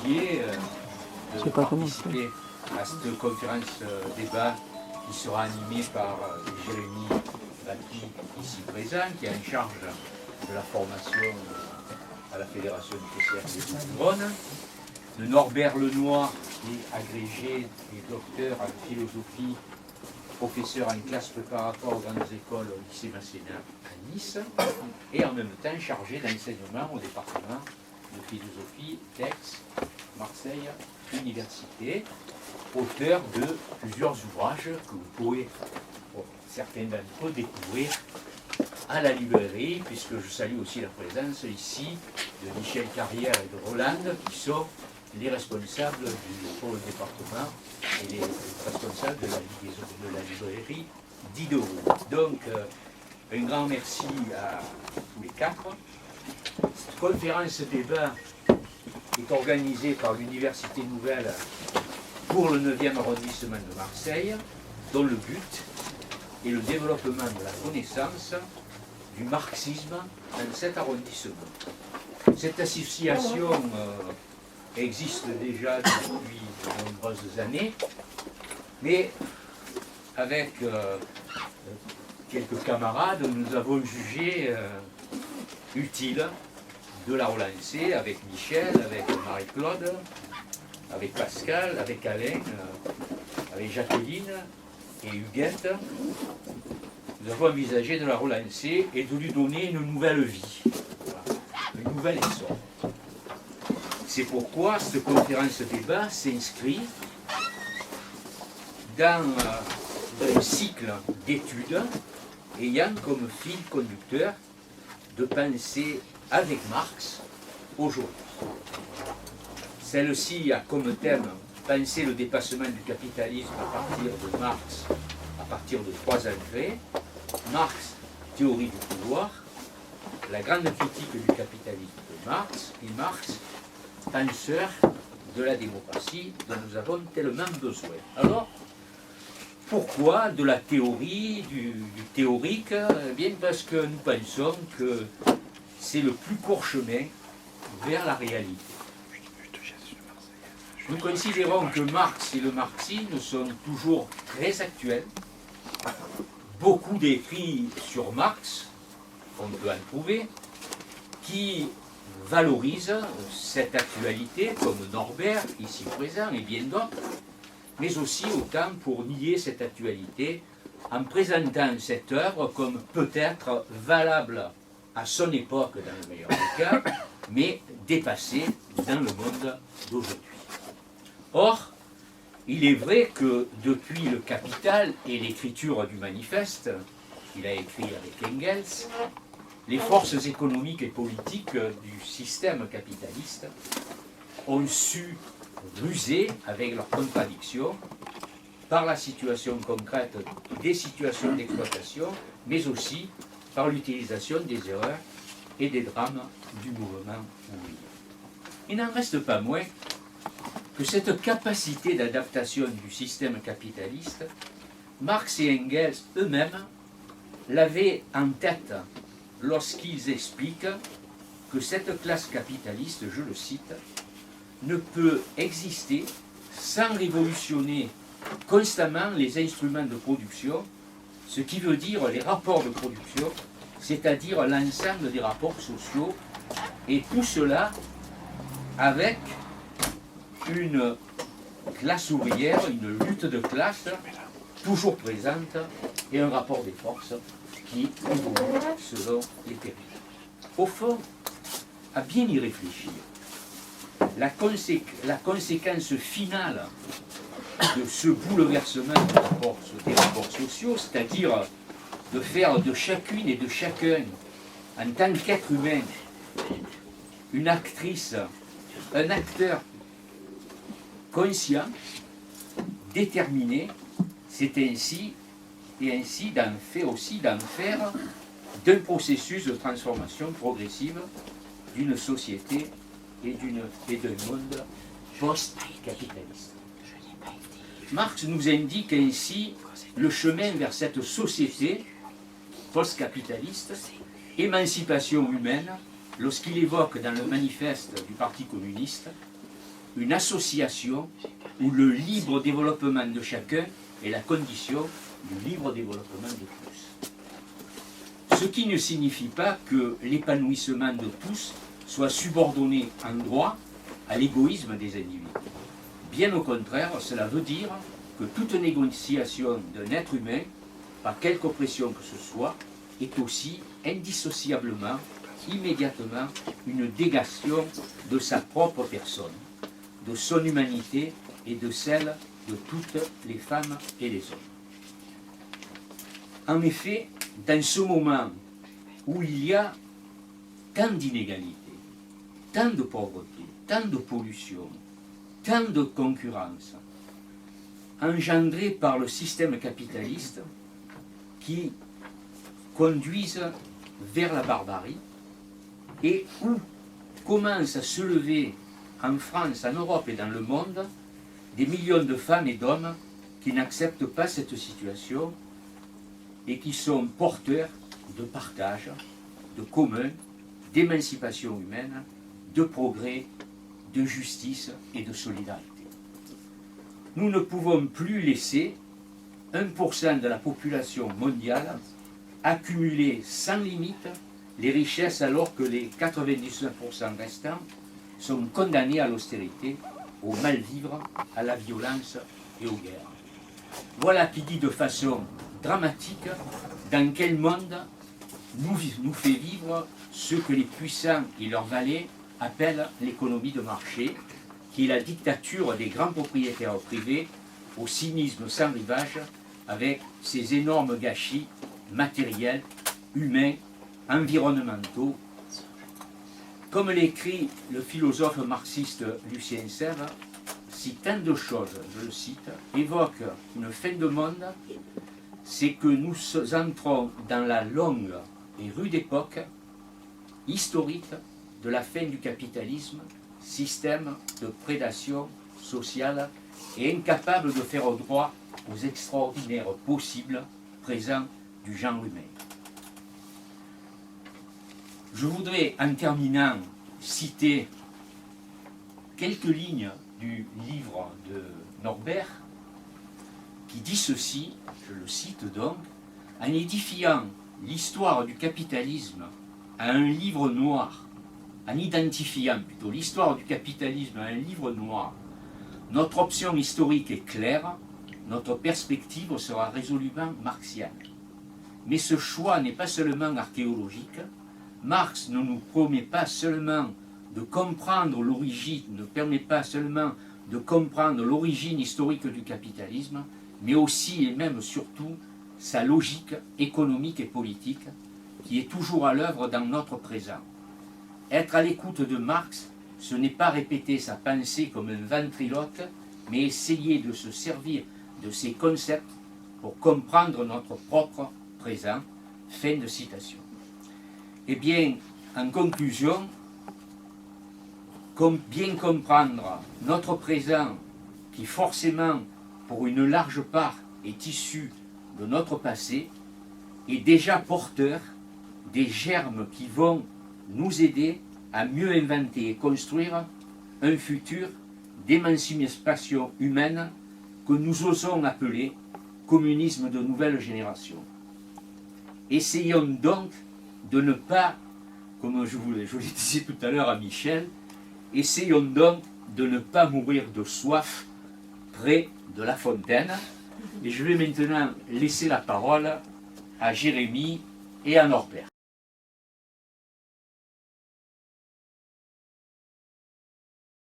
remercier de participer à cette conférence débat qui sera animée par Jérémy Baki, ici présent, qui est en charge de la formation à la Fédération du PCR de Couronne, de Norbert Lenoir, qui est agrégé et docteur en philosophie, professeur en classe préparatoire aux grandes écoles au lycée Masséna à Nice, et en même temps chargé d'enseignement au département de philosophie d'Aix-Marseille Université, auteur de plusieurs ouvrages que vous pouvez, pour certains d'entre eux, découvrir à la librairie, puisque je salue aussi la présence ici de Michel Carrière et de Roland, qui sont les responsables pour le département et les responsables de la librairie d'Ido. Donc, un grand merci à tous les quatre. Cette conférence débat est organisée par l'Université Nouvelle pour le 9e arrondissement de Marseille, dont le but est le développement de la connaissance du marxisme dans cet arrondissement. Cette association existe déjà depuis de nombreuses années, mais avec quelques camarades, nous avons jugé utile de la relancer avec Michel, avec Marie-Claude, avec Pascal, avec Alain, avec Jacqueline et Huguette. Nous avons envisagé de la relancer et de lui donner une nouvelle vie, une nouvelle essor. C'est pourquoi cette conférence débat s'inscrit dans un cycle d'études ayant comme fil conducteur de penser avec Marx aujourd'hui. Celle-ci a comme thème penser le dépassement du capitalisme à partir de Marx, à partir de 3 entrées. Marx, théorie du pouvoir, la grande critique du capitalisme de Marx, et Marx, penseur de la démocratie dont nous avons tellement besoin. Alors, pourquoi de la théorie, du théorique? Eh bien, parce que nous pensons que c'est le plus court chemin vers la réalité. Nous considérons que Marx et le marxisme sont toujours très actuels. Beaucoup d'écrits sur Marx, on peut en trouver, qui valorisent cette actualité, comme Norbert, ici présent, et bien d'autres, mais aussi autant pour nier cette actualité en présentant cette œuvre comme peut-être valable à son époque dans le meilleur des cas, mais dépassée dans le monde d'aujourd'hui. Or, il est vrai que depuis le Capital et l'écriture du manifeste, qu'il a écrit avec Engels, les forces économiques et politiques du système capitaliste ont su ruser avec leurs contradictions par la situation concrète des situations d'exploitation, mais aussi par l'utilisation des erreurs et des drames du mouvement ouvrier. Il n'en reste pas moins que cette capacité d'adaptation du système capitaliste, Marx et Engels eux-mêmes l'avaient en tête lorsqu'ils expliquent que cette classe capitaliste, je le cite, ne peut exister sans révolutionner constamment les instruments de production, ce qui veut dire les rapports de production, c'est-à-dire l'ensemble des rapports sociaux, et tout cela avec une classe ouvrière, une lutte de classe toujours présente et un rapport des forces qui évolue selon les périodes. Au fond, à bien y réfléchir, la conséquence finale de ce bouleversement des rapports sociaux, c'est-à-dire de faire de chacune et de chacun, en tant qu'être humain, une actrice, un acteur conscient, déterminé, c'est ainsi d'en faire d'un processus de transformation progressive d'une société et d'un monde post-capitaliste. Marx nous indique ainsi le chemin vers cette société post-capitaliste, émancipation humaine, lorsqu'il évoque dans le manifeste du Parti communiste une association où le libre développement de chacun est la condition du libre développement de tous. Ce qui ne signifie pas que l'épanouissement de tous soit subordonné en droit à l'égoïsme des individus. Bien au contraire, cela veut dire que toute négociation d'un être humain, par quelque oppression que ce soit, est aussi indissociablement, immédiatement, une négation de sa propre personne, de son humanité et de celle de toutes les femmes et les hommes. En effet, dans ce moment où il y a tant d'inégalités, tant de pauvreté, tant de pollution, tant de concurrence, engendrée par le système capitaliste qui conduisent vers la barbarie et où commencent à se lever en France, en Europe et dans le monde des millions de femmes et d'hommes qui n'acceptent pas cette situation et qui sont porteurs de partage, de commun, d'émancipation humaine, de progrès, de justice et de solidarité. Nous ne pouvons plus laisser 1% de la population mondiale accumuler sans limite les richesses alors que les 99% restants sont condamnés à l'austérité, au mal-vivre, à la violence et aux guerres. Voilà qui dit de façon dramatique dans quel monde nous fait vivre ce que les puissants et leurs valets appellent l'économie de marché, qui est la dictature des grands propriétaires privés au cynisme sans rivage, avec ses énormes gâchis matériels, humains, environnementaux. Comme l'écrit le philosophe marxiste Lucien Serre, si tant de choses, je le cite, évoquent une fin de monde, c'est que nous entrons dans la longue et rude époque historique de la fin du capitalisme, système de prédation sociale et incapable de faire droit aux extraordinaires possibles présents du genre humain. Je voudrais, en terminant, citer quelques lignes du livre de Norbert qui dit ceci, je le cite donc, en édifiant l'histoire du capitalisme à un livre noir, en identifiant plutôt l'histoire du capitalisme à un livre noir, notre option historique est claire, notre perspective sera résolument marxienne. Mais ce choix n'est pas seulement archéologique. Marx ne nous promet pas seulement de comprendre l'origine, ne permet pas seulement de comprendre l'origine historique du capitalisme, mais aussi et même surtout sa logique économique et politique qui est toujours à l'œuvre dans notre présent. Être à l'écoute de Marx, ce n'est pas répéter sa pensée comme un ventriloque, mais essayer de se servir de ses concepts pour comprendre notre propre présent. Fin de citation. Eh bien, en conclusion, bien comprendre notre présent qui forcément, pour une large part, est issu de notre passé, est déjà porteur des germes qui vont nous aider à mieux inventer et construire un futur d'émancipation humaine que nous osons appeler communisme de nouvelle génération. Essayons donc de ne pas, comme je le disais tout à l'heure à Michel, essayons donc de ne pas mourir de soif près de la fontaine. Et je vais maintenant laisser la parole à Jérémie et à Norbert.